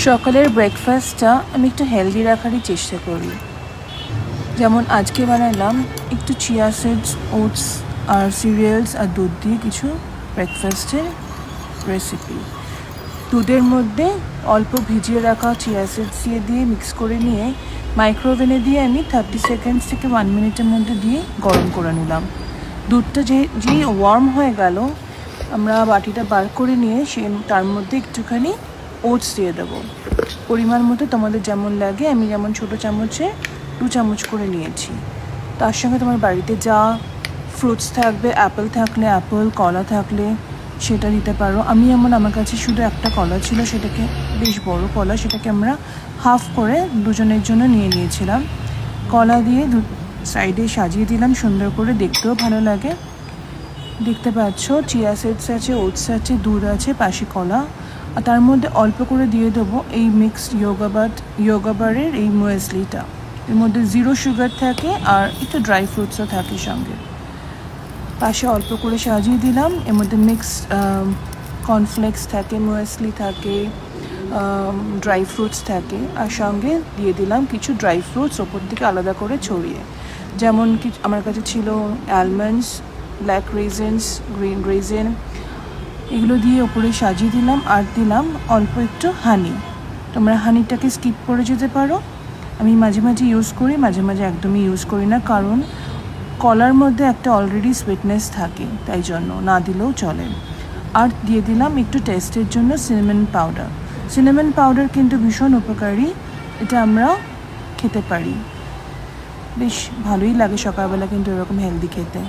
সকালের ব্রেকফাস্টটা আমি একটু হেলদি রাখারই চেষ্টা করি। যেমন আজকে বানালাম একটু চিয়া সিডস, ওটস আর সিরিয়ালস আর দুধ দিয়ে কিছু ব্রেকফাস্টের রেসিপি। দুধের মধ্যে অল্প ভিজিয়ে রাখা চিয়া সিডস দিয়ে মিক্স করে নিয়ে মাইক্রোওভেনে দিয়ে আমি 30 সেকেন্ডস থেকে 1 মিনিটের মধ্যে দিয়ে গরম করে নিলাম। দুধটা যেই ওয়ার্ম হয়ে গেল, আমরা বাটিটা বার করে নিয়ে তার মধ্যে একটুখানি ওটস দিয়ে দেবো। পরিমাণ মতো তোমাদের যেমন লাগে, আমি যেমন ছোটো চামচে 2 চামচ করে নিয়েছি। তার সঙ্গে তোমার বাড়িতে যা ফ্রুটস থাকবে, অ্যাপেল থাকলে অ্যাপেল, কলা থাকলে সেটা দিতে পারো। আমার কাছে শুধু একটা কলা ছিল, সেটাকে বেশ বড় কলা, সেটাকে আমরা হাফ করে দুজনের জন্য নিয়ে নিয়েছিলাম। কলা দিয়ে সাইডে সাজিয়ে দিলাম সুন্দর করে, দেখতেও ভালো লাগে। দেখতে পাচ্ছ চিয়া সিডস আছে, ওটস আছে, দুধ আছে, পাশে কলা, আর তার মধ্যে অল্প করে দিয়ে দেবো এই মিক্সড যোগাবারের এই মুয়েসলিটা। এর মধ্যে 0 সুগার থাকে আর একটু ড্রাই ফ্রুটসও থাকে সঙ্গে। পাশে অল্প করে সাজিয়ে দিলাম। এর মধ্যে মিক্সড কর্নফ্লেক্স থাকে, মুয়েসলি থাকে, ড্রাই ফ্রুটস থাকে, আর সঙ্গে দিয়ে দিলাম কিছু ড্রাই ফ্রুটস ওপর থেকে আলাদা করে ছড়িয়ে। যেমন কি আমার কাছে ছিল almonds, black resins, green raisin, এগুলো দিয়ে ওপরে সাজিয়ে দিলাম। আর দিলাম অল্প একটু হানি। তোমরা হানিটাকে স্কিপ করে যেতে পারো। আমি মাঝে মাঝে ইউজ করি, মাঝে মাঝে একদমই ইউজ করি না, কারণ কলার মধ্যে একটা অলরেডি সুইটনেস থাকে, তাই জন্য না দিলেও চলে। আর দিয়ে দিলাম একটু টেস্টের জন্য সিনামন পাউডার। সিনামন পাউডার কিন্তু ভীষণ উপকারী, এটা আমরা খেতে পারি, বেশ ভালোই লাগে সকালবেলা কিন্তু এরকম হেলদি খেতে।